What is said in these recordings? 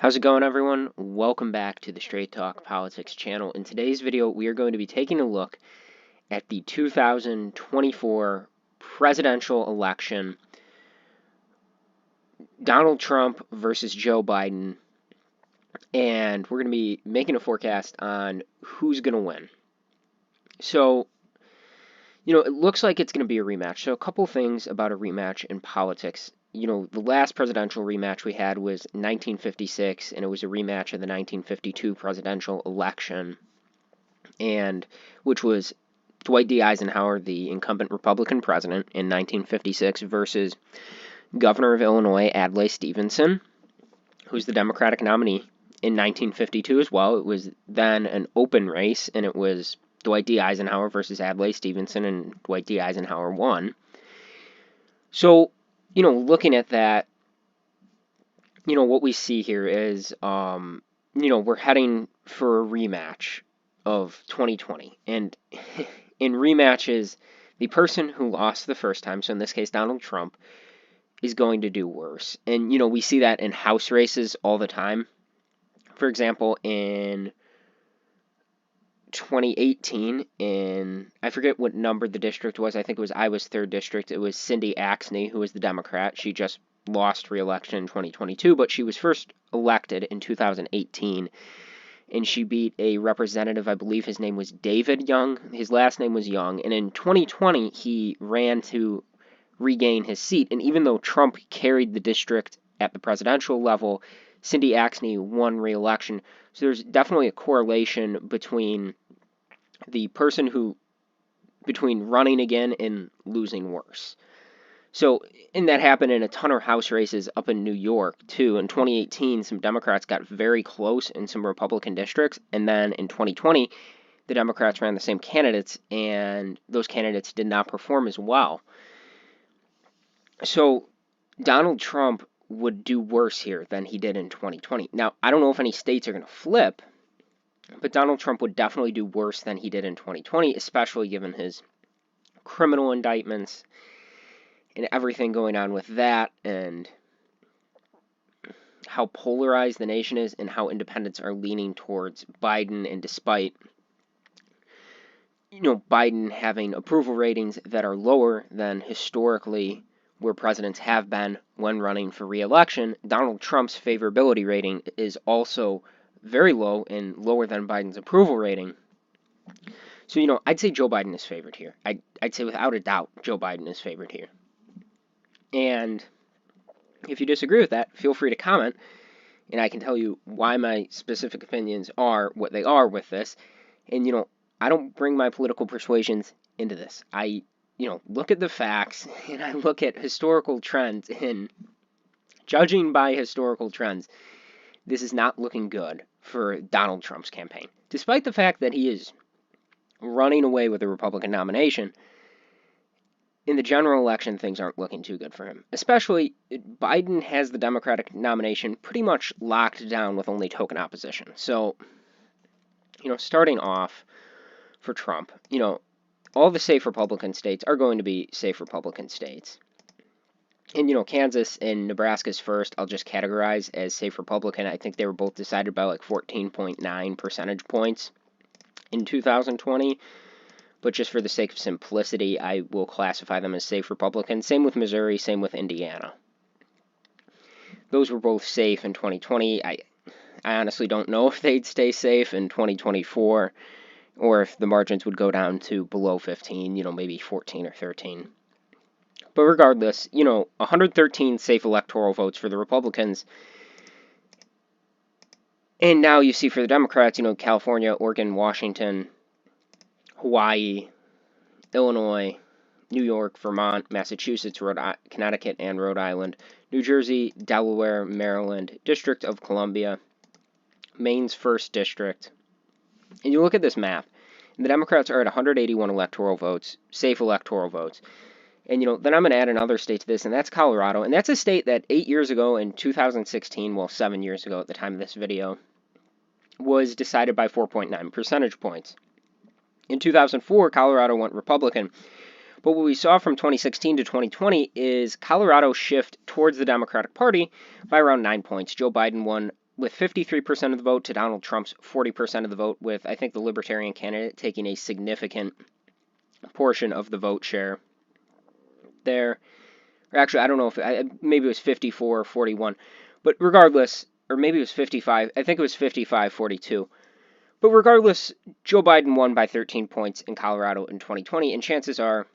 How's it going, everyone? Welcome back to the Straight Talk Politics channel. In today's video, we are going to be taking a look at the 2024 presidential election, Donald Trump versus Joe Biden, and we're going to be making a forecast on who's going to win. So, it looks like it's going to be a rematch. So a couple things about a rematch in politics. The last presidential rematch we had was 1956, and it was a rematch of the 1952 presidential election, and which was Dwight D. Eisenhower, the incumbent Republican president in 1956, versus Governor of Illinois, Adlai Stevenson, who's the Democratic nominee in 1952 as well. It was then an open race, and it was Dwight D. Eisenhower versus Adlai Stevenson, and Dwight D. Eisenhower won. So, looking at that, what we see here is, we're heading for a rematch of 2020. And in rematches, the person who lost the first time, so in this case, Donald Trump, is going to do worse. And, we see that in House races all the time. For example, in 2018, I forget what number the district was. I think it was Iowa's 3rd district. It was Cindy Axne, who was the Democrat. She just lost re-election in 2022, but she was first elected in 2018, and she beat a representative. I believe his name was David Young. His last name was Young, and in 2020, he ran to regain his seat, and even though Trump carried the district at the presidential level, Cindy Axne won re-election. So there's definitely a correlation between between running again and losing worse. So, and that happened in a ton of House races up in New York, too. In 2018, some Democrats got very close in some Republican districts, and then in 2020, the Democrats ran the same candidates, and those candidates did not perform as well. So, Donald Trump would do worse here than he did in 2020. Now, I don't know if any states are going to flip, but Donald Trump would definitely do worse than he did in 2020, especially given his criminal indictments and everything going on with that, and how polarized the nation is and how independents are leaning towards Biden. And despite Biden having approval ratings that are lower than historically where presidents have been when running for re-election, Donald Trump's favorability rating is also very low and lower than Biden's approval rating. So, I'd say Joe Biden is favored here. I'd say without a doubt Joe Biden is favored here. And if you disagree with that, feel free to comment, and I can tell you why my specific opinions are what they are with this. And, I don't bring my political persuasions into this. I look at the facts, and I look at historical trends, and judging by historical trends, this is not looking good for Donald Trump's campaign. Despite the fact that he is running away with the Republican nomination, in the general election, things aren't looking too good for him. Especially, Biden has the Democratic nomination pretty much locked down with only token opposition. So, starting off for Trump, all the safe Republican states are going to be safe Republican states. And, Kansas and Nebraska's first, I'll just categorize as safe Republican. I think they were both decided by like 14.9 percentage points in 2020. But just for the sake of simplicity, I will classify them as safe Republican. Same with Missouri, same with Indiana. Those were both safe in 2020. I honestly don't know if they'd stay safe in 2024, or if the margins would go down to below 15, maybe 14 or 13. But regardless, 113 safe electoral votes for the Republicans. And now you see for the Democrats, California, Oregon, Washington, Hawaii, Illinois, New York, Vermont, Massachusetts, Connecticut, and Rhode Island, New Jersey, Delaware, Maryland, District of Columbia, Maine's 1st District. And you look at this map, and the Democrats are at 181 electoral votes, safe electoral votes. And, then I'm going to add another state to this, and that's Colorado. And that's a state that 8 years ago in 2016, well, 7 years ago at the time of this video, was decided by 4.9 percentage points. In 2004, Colorado went Republican. But what we saw from 2016 to 2020 is Colorado shift towards the Democratic Party by around 9 points. Joe Biden won with 53% of the vote to Donald Trump's 40% of the vote, with I think the Libertarian candidate taking a significant portion of the vote share there. Or actually, I don't know if maybe it was 54 or 41, but regardless, or maybe it was 55. I think it was 55-42. But regardless, Joe Biden won by 13 points in Colorado in 2020, and chances are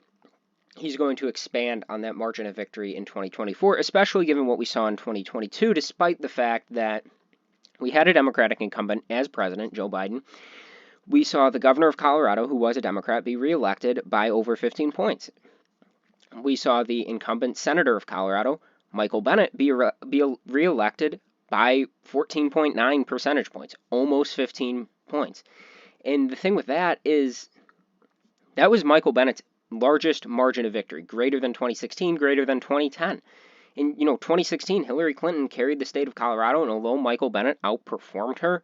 he's going to expand on that margin of victory in 2024, especially given what we saw in 2022, despite the fact that we had a Democratic incumbent as president, Joe Biden. We saw the governor of Colorado, who was a Democrat, be reelected by over 15 points. We saw the incumbent senator of Colorado, Michael Bennet, be reelected by 14.9 percentage points, almost 15 points. And the thing with that is that was Michael Bennett's largest margin of victory, greater than 2016, greater than 2010. In 2016, Hillary Clinton carried the state of Colorado, and although Michael Bennet outperformed her,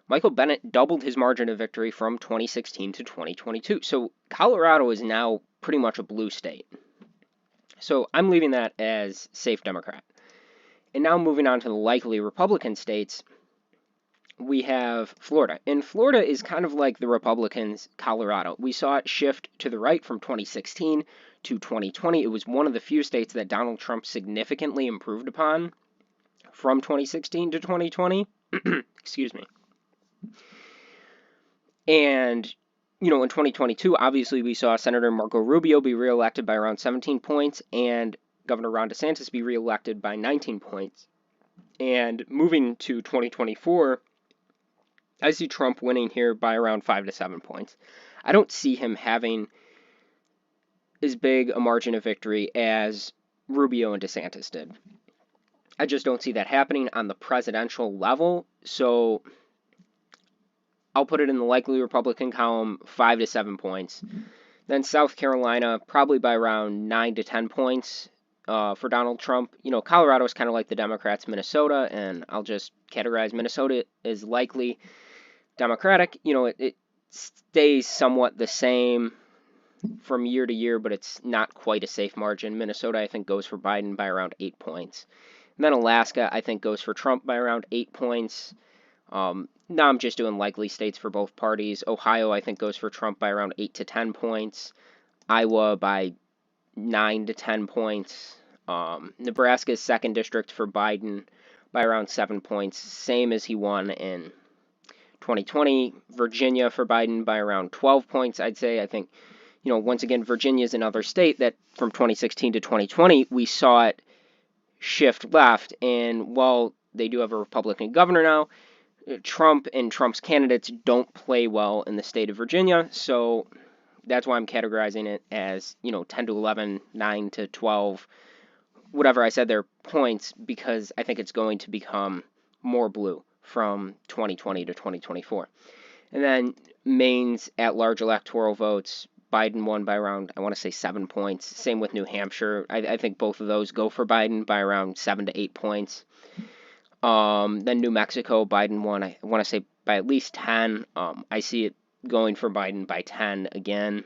Michael Bennet doubled his margin of victory from 2016 to 2022. So Colorado is now pretty much a blue state. So I'm leaving that as safe Democrat. And now moving on to the likely Republican states, we have Florida. And Florida is kind of like the Republicans' Colorado. We saw it shift to the right from 2016 to 2020. It was one of the few states that Donald Trump significantly improved upon from 2016 to 2020. Excuse me. And, in 2022, obviously we saw Senator Marco Rubio be reelected by around 17 points and Governor Ron DeSantis be reelected by 19 points. And moving to 2024, I see Trump winning here by around 5 to 7 points. I don't see him having as big a margin of victory as Rubio and DeSantis did. I just don't see that happening on the presidential level, so I'll put it in the likely Republican column, 5 to 7 points. Then South Carolina, probably by around 9 to 10 points for Donald Trump. Colorado is kind of like the Democrats' Minnesota, and I'll just categorize Minnesota as likely Democratic. It stays somewhat the same from year to year, but it's not quite a safe margin. Minnesota, I think, goes for Biden by around 8 points. And then Alaska, I think, goes for Trump by around 8 points. Now I'm just doing likely states for both parties. Ohio, I think, goes for Trump by around 8 to 10 points. Iowa by 9 to 10 points. Nebraska's 2nd district for Biden by around 7 points, same as he won in 2020. Virginia for Biden by around 12 points, I'd say. I think, once again, Virginia is another state that from 2016 to 2020, we saw it shift left. And while they do have a Republican governor now, Trump and Trump's candidates don't play well in the state of Virginia, so that's why I'm categorizing it as, 10 to 11, 9 to 12, whatever I said there, points, because I think it's going to become more blue from 2020 to 2024. And then Maine's at-large electoral votes, Biden won by around, I want to say 7 points. Same with New Hampshire. I think both of those go for Biden by around 7 to 8 points. Then New Mexico, Biden won, I want to say by at least 10. I see it going for Biden by 10 again.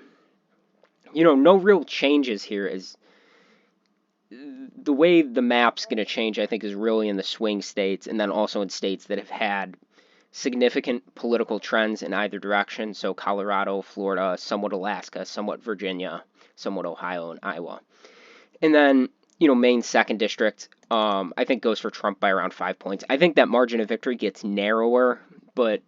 No real changes here. Is the way the map's going to change, I think, is really in the swing states, and then also in states that have had significant political trends in either direction. So Colorado, Florida, somewhat Alaska, somewhat Virginia, somewhat Ohio, and Iowa. And then, Maine's 2nd district, I think goes for Trump by around 5 points. I think that margin of victory gets narrower, but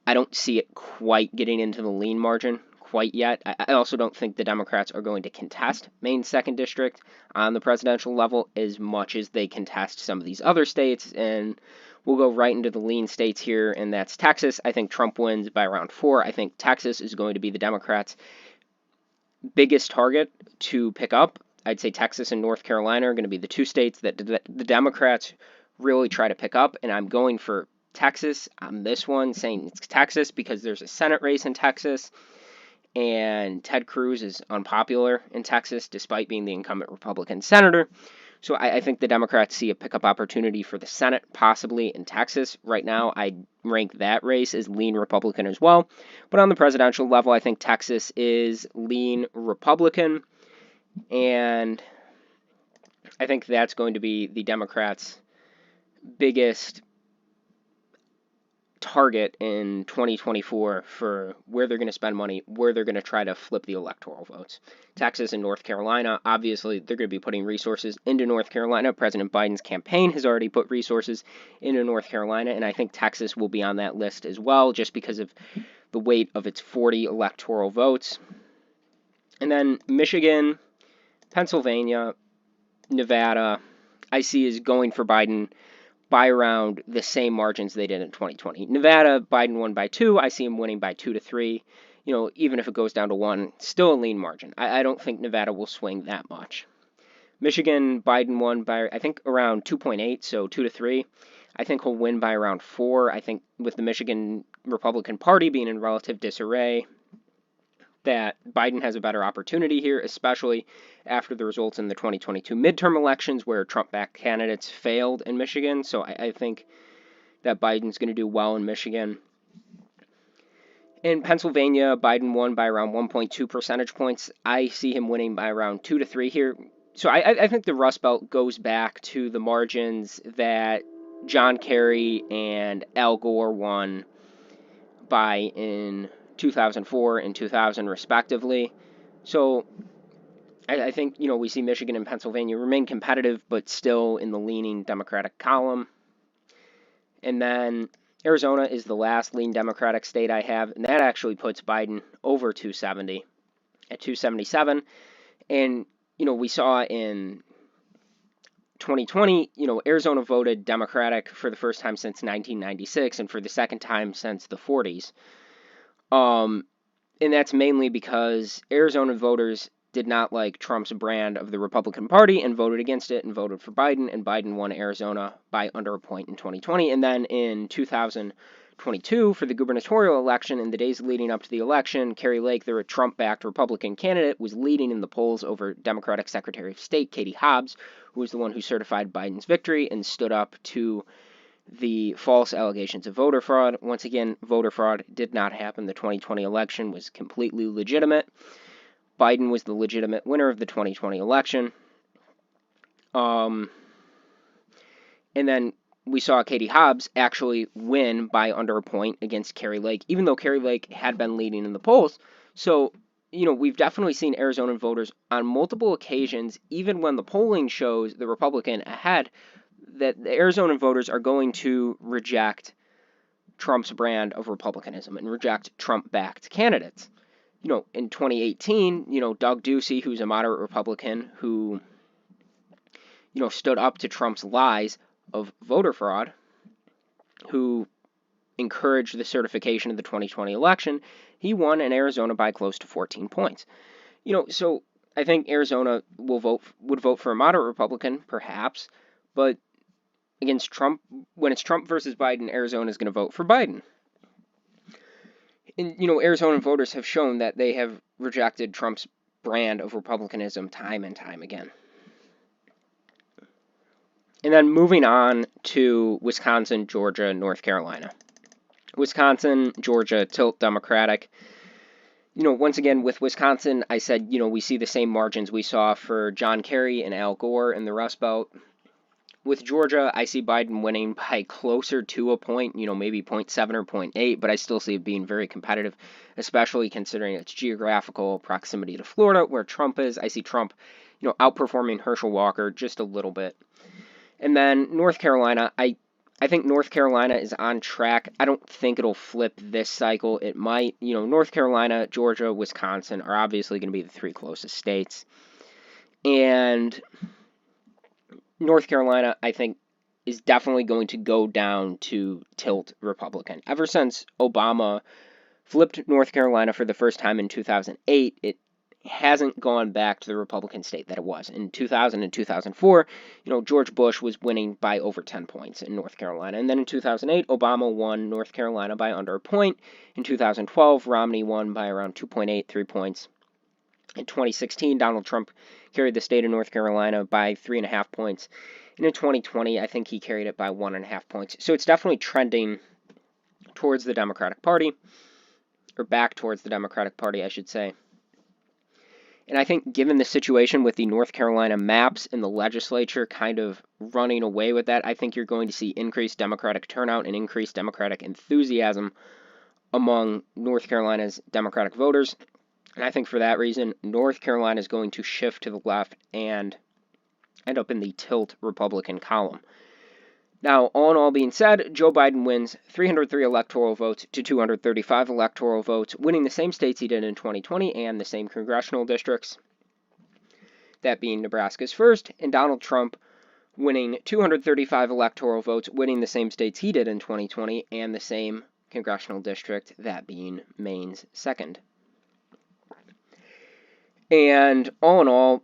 I don't see it quite getting into the lean margin quite yet. I also don't think the Democrats are going to contest Maine's 2nd district on the presidential level as much as they contest some of these other states, and we'll go right into the lean states here, and that's Texas. I think Trump wins by around 4. I think Texas is going to be the Democrats' biggest target to pick up. I'd say Texas and North Carolina are going to be the 2 states that the Democrats really try to pick up, and I'm going for Texas on this one, saying it's Texas because there's a Senate race in Texas, and Ted Cruz is unpopular in Texas despite being the incumbent Republican senator. So I think the Democrats see a pickup opportunity for the Senate, possibly in Texas. Right now, I rank that race as lean Republican as well. But on the presidential level, I think Texas is lean Republican. And I think that's going to be the Democrats' biggest target in 2024 for where they're going to spend money, where they're going to try to flip the electoral votes. Texas and North Carolina, obviously, they're going to be putting resources into North Carolina. President Biden's campaign has already put resources into North Carolina, and I think Texas will be on that list as well, just because of the weight of its 40 electoral votes. And then Michigan, Pennsylvania, Nevada, I see is going for Biden by around the same margins they did in 2020. Nevada, Biden won by 2. I see him winning by 2 to 3. Even if it goes down to 1, still a lean margin. I don't think Nevada will swing that much. Michigan, Biden won by, I think, around 2.8, so 2 to 3. I think he'll win by around 4. I think with the Michigan Republican Party being in relative disarray, that Biden has a better opportunity here, especially after the results in the 2022 midterm elections where Trump-backed candidates failed in Michigan. So I think that Biden's going to do well in Michigan. In Pennsylvania, Biden won by around 1.2 percentage points. I see him winning by around 2 to 3 here. So I think the Rust Belt goes back to the margins that John Kerry and Al Gore won by in 2004 and 2000 respectively. So I think, we see Michigan and Pennsylvania remain competitive, but still in the leaning Democratic column. And then Arizona is the last lean Democratic state I have, and that actually puts Biden over 270 at 277. And, we saw in 2020, Arizona voted Democratic for the first time since 1996 and for the second time since the 40s. And that's mainly because Arizona voters did not like Trump's brand of the Republican Party and voted against it and voted for Biden, and Biden won Arizona by under a point in 2020. And then in 2022, for the gubernatorial election, in the days leading up to the election, Kari Lake, the Trump-backed Republican candidate, was leading in the polls over Democratic Secretary of State Katie Hobbs, who was the one who certified Biden's victory and stood up to the false allegations of voter fraud. Once again, voter fraud did not happen. The 2020 election was completely legitimate. Biden was the legitimate winner of the 2020 election. And then we saw Katie Hobbs actually win by under a point against Kari Lake, even though Kari Lake had been leading in the polls. So, we've definitely seen Arizona voters on multiple occasions, even when the polling shows the Republican ahead, that the Arizona voters are going to reject Trump's brand of republicanism and reject Trump-backed candidates. In 2018, Doug Ducey, who's a moderate Republican who, stood up to Trump's lies of voter fraud, who encouraged the certification of the 2020 election, he won in Arizona by close to 14 points. So I think Arizona would vote for a moderate Republican, perhaps, but against Trump, when it's Trump versus Biden, Arizona is going to vote for Biden. And, Arizona voters have shown that they have rejected Trump's brand of republicanism time and time again. And then moving on to Wisconsin, Georgia, North Carolina. Wisconsin, Georgia, tilt Democratic. Once again, with Wisconsin, I said, we see the same margins we saw for John Kerry and Al Gore in the Rust Belt. With Georgia, I see Biden winning by closer to a point, maybe 0.7 or 0.8, but I still see it being very competitive, especially considering its geographical proximity to Florida, where Trump is. I see Trump, outperforming Herschel Walker just a little bit. And then North Carolina, I think North Carolina is on track. I don't think it'll flip this cycle. It might. North Carolina, Georgia, Wisconsin are obviously going to be the 3 closest states. And North Carolina, I think, is definitely going to go down to tilt Republican. Ever since Obama flipped North Carolina for the first time in 2008, it hasn't gone back to the Republican state that it was. In 2000 and 2004, George Bush was winning by over 10 points in North Carolina. And then in 2008, Obama won North Carolina by under a point. In 2012, Romney won by around 2.8, 3 points. In 2016, Donald Trump carried the state of North Carolina by 3.5 points. And in 2020, I think he carried it by 1.5 points. So it's definitely trending towards the Democratic Party, or back towards the Democratic Party, I should say. And I think given the situation with the North Carolina maps and the legislature kind of running away with that, I think you're going to see increased Democratic turnout and increased Democratic enthusiasm among North Carolina's Democratic voters. And I think for that reason, North Carolina is going to shift to the left and end up in the tilt Republican column. Now, all in all being said, Joe Biden wins 303 electoral votes to 235 electoral votes, winning the same states he did in 2020 and the same congressional districts, that being Nebraska's first, and Donald Trump winning 235 electoral votes, winning the same states he did in 2020 and the same congressional district, that being Maine's second. And all in all,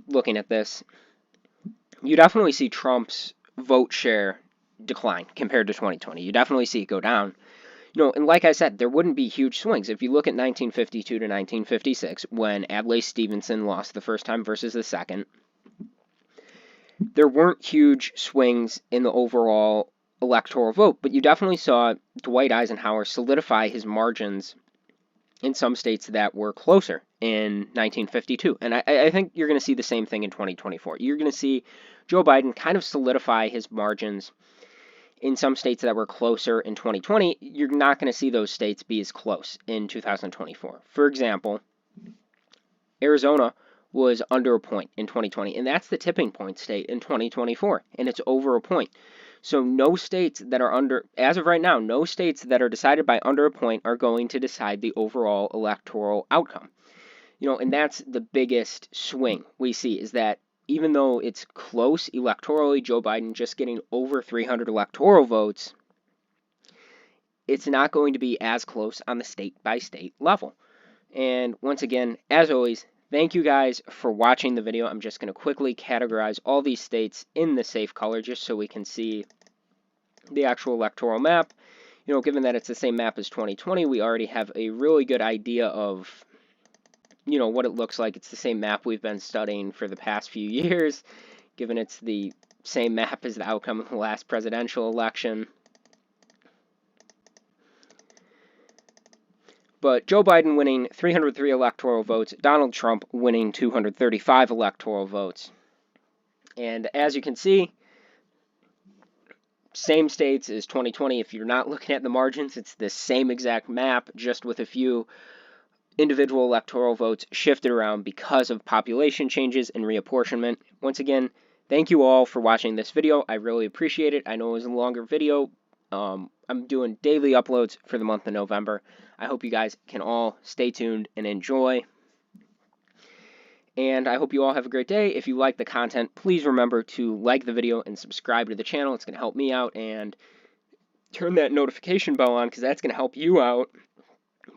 looking at this, you definitely see Trump's vote share decline compared to 2020. You definitely see it go down. And like I said, there wouldn't be huge swings. If you look at 1952 to 1956, when Adlai Stevenson lost the first time versus the second, there weren't huge swings in the overall electoral vote, but you definitely saw Dwight Eisenhower solidify his margins in some states that were closer in 1952. And I think you're going to see the same thing in 2024. You're going to see Joe Biden kind of solidify his margins in some states that were closer in 2020. You're not going to see those states be as close in 2024. For example, Arizona was under a point in 2020, and that's the tipping point state in 2024, and it's over a point. So no states that are under, as of right now, no states that are decided by under a point are going to decide the overall electoral outcome. And that's the biggest swing we see, is that even though it's close electorally, Joe Biden just getting over 300 electoral votes, it's not going to be as close on the state-by-state level. And once again, as always, thank you guys for watching the video. I'm just going to quickly categorize all these states in the safe color just so we can see the actual electoral map. Given that it's the same map as 2020, we already have a really good idea of what it looks like. It's the same map we've been studying for the past few years, given it's the same map as the outcome of the last presidential election. But Joe Biden winning 303 electoral votes, Donald Trump winning 235 electoral votes. And as you can see, same states as 2020. If you're not looking at the margins, it's the same exact map, just with a few individual electoral votes shifted around because of population changes and reapportionment. Once again, thank you all for watching this video. I really appreciate it. I know it was a longer video. I'm doing daily uploads for the month of November. I hope you guys can all stay tuned and enjoy. And I hope you all have a great day. If you like the content, please remember to like the video and subscribe to the channel. It's going to help me out, and turn that notification bell on, because that's going to help you out,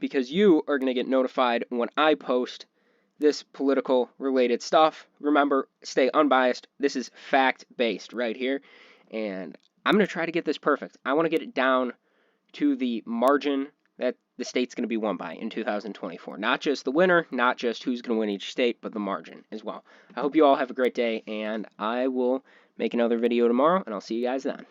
because you are going to get notified when I post this political related stuff. Remember, stay unbiased. This is fact-based right here, and I'm going to try to get this perfect. I want to get it down to the margin that the state's going to be won by in 2024. Not just the winner, not just who's going to win each state, but the margin as well. I hope you all have a great day, and I will make another video tomorrow, and I'll see you guys then.